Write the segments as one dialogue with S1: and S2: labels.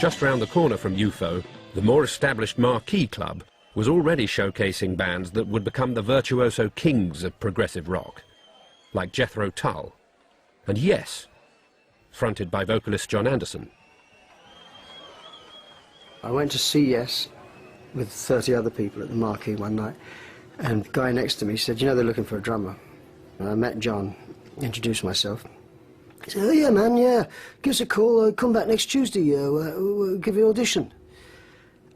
S1: Just round the corner from UFO, the more established Marquee Club was already showcasing bands that would become the virtuoso kings of progressive rock, like Jethro Tull, and Yes, fronted by vocalist John Anderson.
S2: I went to see Yes with 30 other people at the Marquee one night, and the guy next to me said, you know, they're looking for a drummer. And I met John, introduced myself. He said, oh yeah man, yeah, give us a call, come back next Tuesday, we'll give you an audition.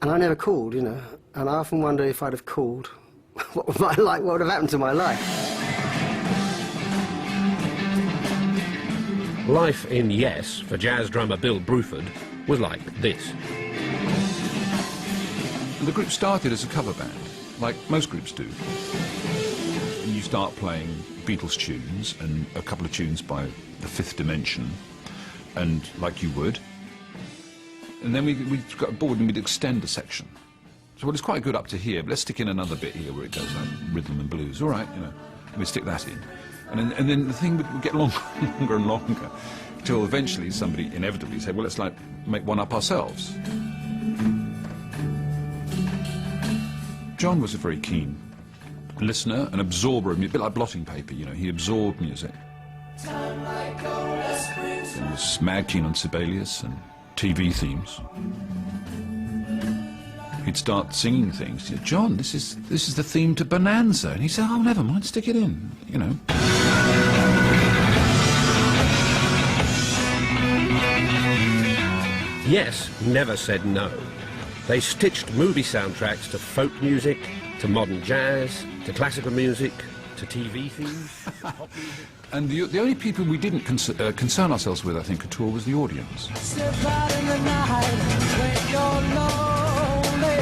S2: And I never called, you know, and I often wonder if I'd have called, what would have happened to my life?
S1: Life in Yes, for jazz drummer Bill Bruford, was like this.
S3: The group started as a cover band, like most groups do. And you start playing Beatles tunes and a couple of tunes by The Fifth Dimension, and like you would. And then we got bored and we'd extend a section. So well, it's quite good up to here, but let's stick in another bit here where it goes like rhythm and blues. All right, you know, we stick that in. And then the thing would get longer and longer, until eventually somebody inevitably said, well, let's like make one up ourselves. John was a very keen listener, an absorber, a bit like blotting paper, you know, he absorbed music. He was mad keen on Sibelius and TV themes. He'd start singing things. He'd say, John, this is the theme to Bonanza. And he said, oh, never mind, stick it in, you know.
S1: Yes never said no. They stitched movie soundtracks to folk music, to modern jazz, to classical music, to TV themes, pop music.
S3: And the only people we didn't concern ourselves with, I think, at all was the audience.
S4: Step out in the night when you're lonely,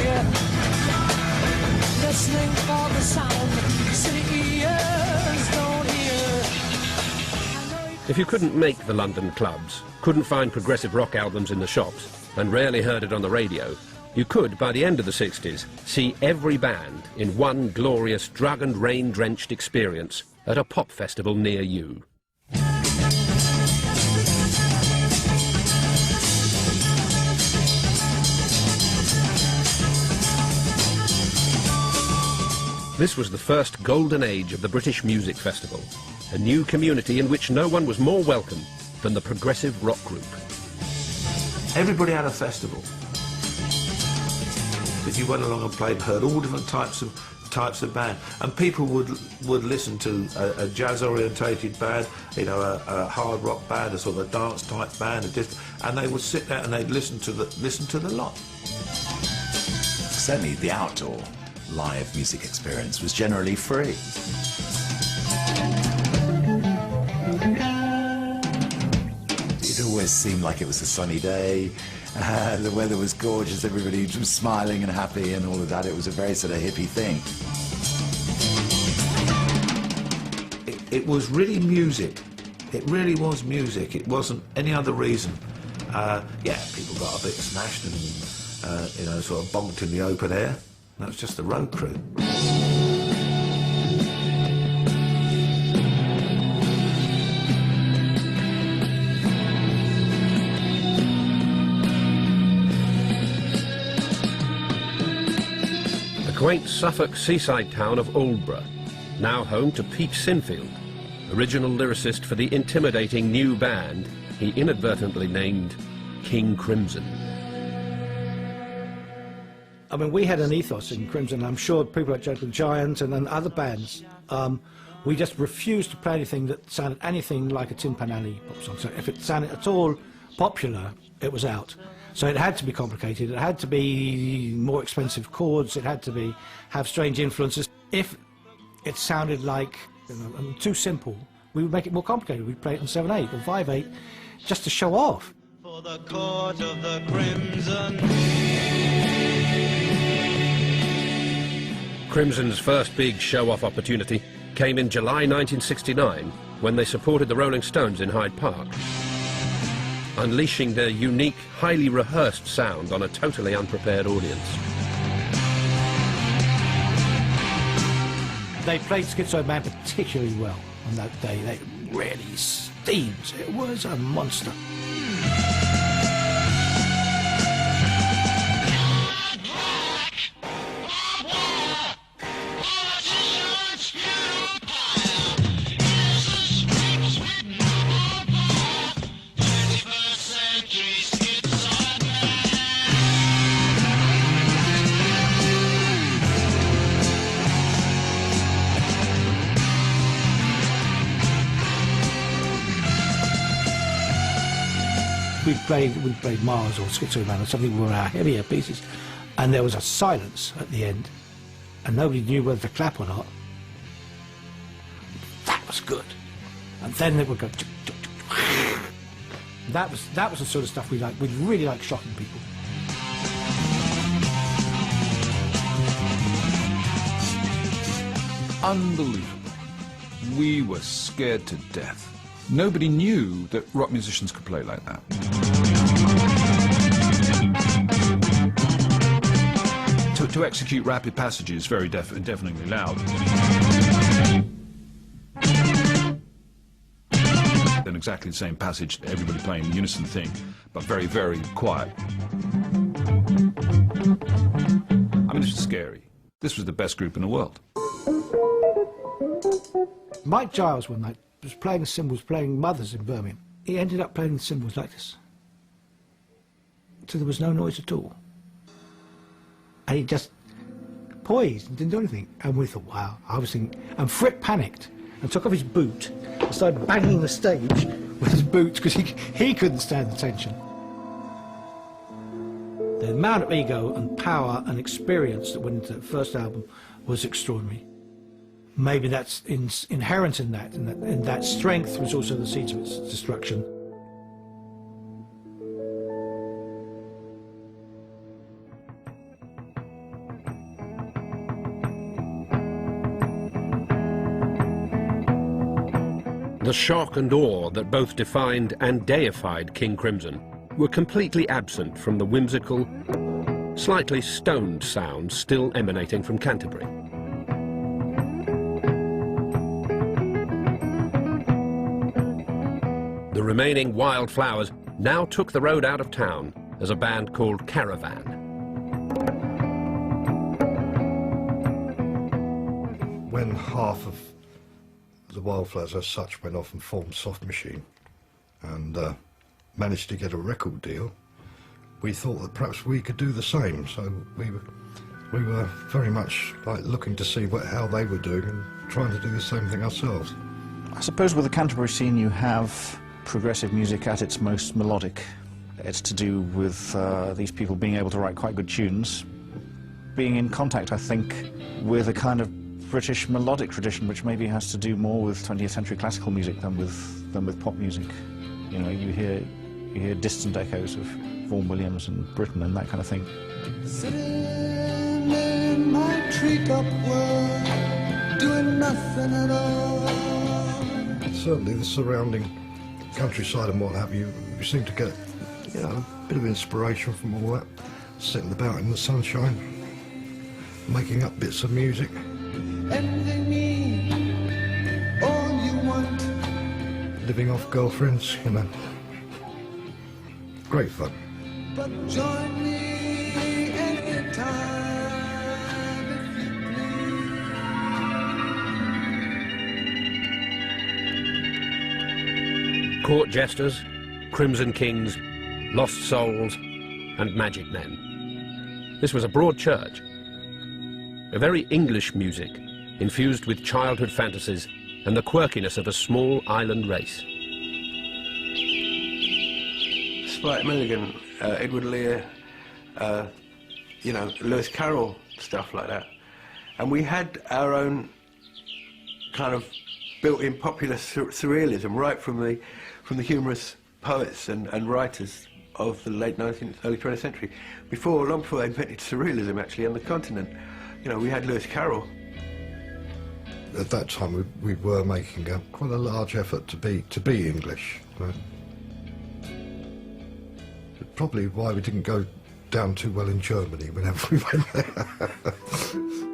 S4: listening for the sound city ears don't hear.
S1: If you couldn't make the London clubs, couldn't find progressive rock albums in the shops, and rarely heard it on the radio, you could, by the end of the 60s, see every band in one glorious drug and rain-drenched experience at a pop festival near you. This was the first golden age of the British Music Festival, a new community in which no one was more welcome than the progressive rock group.
S5: Everybody had a festival. Because you went along and played, heard all different types of band, and people would listen to a jazz-orientated band, you know, a hard rock band, a sort of a dance-type band, and they would sit there and they'd listen to the lot.
S6: Certainly, the outdoor live music experience was generally free. It always seemed like it was a sunny day. The weather was gorgeous, everybody was smiling and happy and all of that. It was a very sort of hippie thing.
S5: It was really music. It really was music. It wasn't any other reason. Yeah, people got a bit smashed and, you know, sort of bonked in the open air. That was just the road crew.
S1: The quaint Suffolk seaside town of Aldborough, now home to Pete Sinfield, original lyricist for the intimidating new band he inadvertently named King Crimson.
S7: I mean, we had an ethos in Crimson. I'm sure people like Gentle Giant and other bands, we just refused to play anything that sounded anything like a Tin Pan Alley pop song. So if it sounded at all popular, it was out. So it had to be complicated, it had to be more expensive chords, it had to have strange influences. If it sounded like, you know, too simple, we would make it more complicated. We'd play it in 7/8 or 5/8 just to show off.
S4: For the court of the crimson.
S1: Crimson's first big show-off opportunity came in July 1969 when they supported the Rolling Stones in Hyde Park, unleashing their unique, highly rehearsed sound on a totally unprepared audience.
S7: They played Schizo Man particularly well on that day. They really steamed. It was a monster. we played Mars or Schizoman or something with our heavier pieces, and there was a silence at the end, and nobody knew whether to clap or not. That was good. And then they would go. That was the sort of stuff we liked. We really liked shocking people.
S3: Unbelievable. We were scared to death. Nobody knew that rock musicians could play like that. To execute rapid passages very deafeningly loud. Then exactly the same passage, everybody playing the unison thing, but very, very quiet. I mean, this was scary. This was the best group in the world.
S7: Mike Giles one night was playing the cymbals, playing Mothers in Birmingham. He ended up playing the cymbals like this. So there was no noise at all. And he just poised and didn't do anything. And we thought, wow, I was thinking... And Fripp panicked and took off his boot and started banging the stage with his boot because he couldn't stand the tension. The amount of ego and power and experience that went into the first album was extraordinary. Maybe that's inherent in that, and that strength was also the seeds of its destruction.
S1: The shock and awe that both defined and deified King Crimson were completely absent from the whimsical, slightly stoned sounds still emanating from Canterbury. The remaining Wildflowers now took the road out of town as a band called Caravan.
S8: When half of the Wildflowers as such went off and formed Soft Machine and managed to get a record deal, we thought that perhaps we could do the same. So we were very much like looking to see how they were doing and trying to do the same thing ourselves.
S9: I suppose with the Canterbury scene you have progressive music at its most melodic. It's to do with these people being able to write quite good tunes, being in contact, I think, with a kind of British melodic tradition, which maybe has to do more with 20th century classical music than with pop music. You know, you hear distant echoes of Vaughan Williams and Britain and that kind of thing.
S4: Sitting in my treetop world, doing nothing at all.
S8: Certainly the surrounding countryside and what have you, you seem to get, you know, a bit of inspiration from all that, sitting about in the sunshine, making up bits of music.
S4: Envy me, all you want.
S8: Living off girlfriends, you know. Great fun.
S4: But join me anytime if you please.
S1: Court jesters, Crimson Kings, Lost Souls, and Magic Men. This was a broad church. A very English music, infused with childhood fantasies and the quirkiness of a small island race.
S5: Spike Milligan, Edward Lear, you know, Lewis Carroll, stuff like that. And we had our own kind of built-in popular surrealism right from the humorous poets and writers of the late 19th, early 20th century. Long before they invented surrealism, actually, on the continent. You know, we had Lewis Carroll.
S8: At that time, we were making quite a large effort to be English. Right? Probably why we didn't go down too well in Germany whenever we went there.